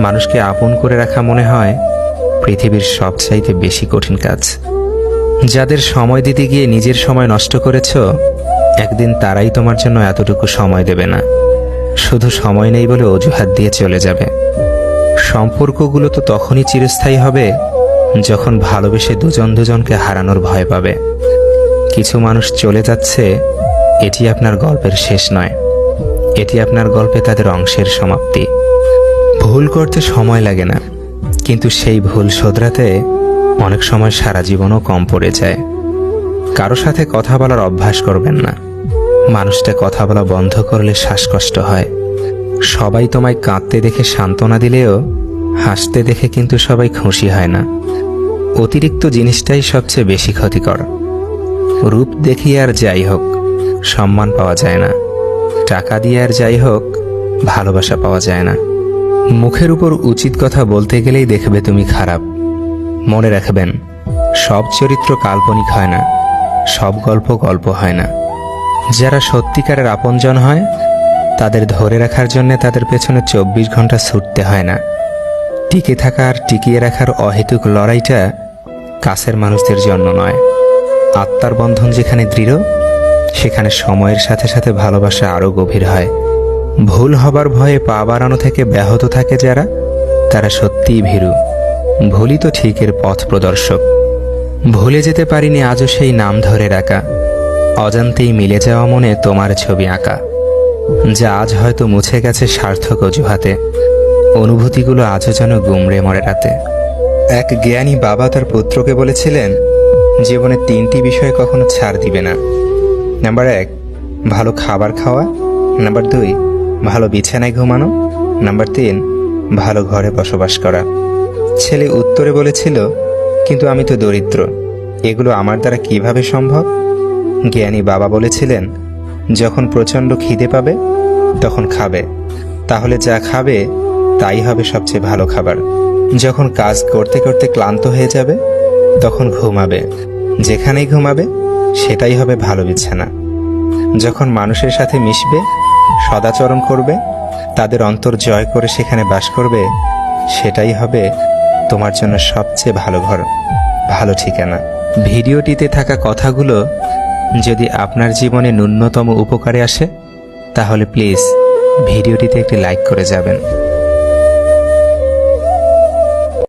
মানুষকে আপন করে রাখা মনে হয় পৃথিবীর সবচাইতে বেশি কঠিন কাজ। যাদের সময় দিতে গিয়ে নিজের সময় নষ্ট করেছ, একদিন তারাই তোমার জন্য এতটুকু সময় দেবে না, শুধু সময় নেই বলে অজুহাত দিয়ে চলে যাবে। সম্পর্কগুলো তো তখনই চিরস্থায়ী হবে যখন ভালোবেসে দুজন দুজনকে হারানোর ভয় পাবে। কিছু মানুষ চলে যাচ্ছে, এটি আপনার গল্পের শেষ নয়, এটি আপনার গল্পে তাদের অংশের সমাপ্তি। ভুল করতে সময় লাগে না, কিন্তু সেই ভুল শোধরাতে অনেক সময় সারা জীবনও কম পড়ে যায়। কারো সাথে কথা বলার অভ্যাস করবেন না। মানুষটা কথা বলা বন্ধ করলে শ্বাসকষ্ট হয়। সবাই তোমায় কাঁদতে দেখে সান্ত্বনা দিলেও হাসতে দেখে কিন্তু সবাই খুশি হয় না। অতিরিক্ত জিনিসটাই সবচেয়ে বেশি ক্ষতিকর। রূপ দেখিয়ে আর যাই হোক সম্মান পাওয়া যায় না, টাকা দিয়ে আর যাই হোক ভালোবাসা পাওয়া যায় না। মুখের উপর উচিত কথা বলতে গেলেই দেখবে তুমি খারাপ। মনে রাখবেন, সব চরিত্র কাল্পনিক হয় না, সব গল্প গল্প হয় না। যারা সত্যিকারের আপনজন হয় তাদের ধরে রাখার জন্য তাদের পেছনে 24 ঘন্টা ছুটতে হয় না। টিকে থাকা আর টিকিয়ে রাখার অহেতুক লড়াইটা কাছের মানুষদের জন্য নয়। আত্মার বন্ধন যেখানে দৃঢ়, সেখানে সময়ের সাথে সাথে ভালোবাসা আরও গভীর হয়। ভুল হবার ভয়ে পা বাড়ানো থেকে ব্যাহত থাকে যারা, তারা সত্যিই ভীরু। ভুলই তো ঠিকের পথ প্রদর্শক। ভুলে যেতে পারিনি আজও সেই নাম ধরে রাখা, অজান্তেই মিলে যাওয়া মনে তোমার ছবি আঁকা, যা আজ হয়তো মুছে গেছে সার্থক অজুহাতে। অনুভূতিগুলো আজও যেন গুমড়ে মরে রাতে। এক জ্ঞানী বাবা তার পুত্রকে বলেছিলেন, জীবনে 3টি বিষয়ে কখনো ছাড় দিবে না। নাম্বার 1, ভালো খাবার খাওয়া। নাম্বার 2, ভালো বিছানায় ঘুমানো। নাম্বার 3, ভালো ঘরে বসবাস করা। ছেলে উত্তরে বলেছিল, কিন্তু আমি তো দরিদ্র, এগুলো আমার দ্বারা কিভাবে সম্ভব? জ্ঞানী বাবা বলেছিলেন, যখন প্রচণ্ড খিদে পাবে তখন খাবে, তাহলে যা খাবে তাই হবে সবচেয়ে ভালো খাবার। যখন কাজ করতে করতে ক্লান্ত হয়ে যাবে তখন ঘুমাবে, যেখানেই ঘুমাবে সেটাই হবে ভালো বিছানা। যখন মানুষের সাথে মিশবে, সদাচরণ করবে, তাদের অন্তর জয় করে সেখানে বাস করবে, সেটাই হবে তোমার জন্য সবচেয়ে ভালো ঘর, ভালো ঠিকানা। ভিডিওটিতে থাকা কথাগুলো যদি আপনার জীবনে ন্যূনতম উপকারে আসে, তাহলে প্লিজ ভিডিওটিতে একটি লাইক করে যাবেন।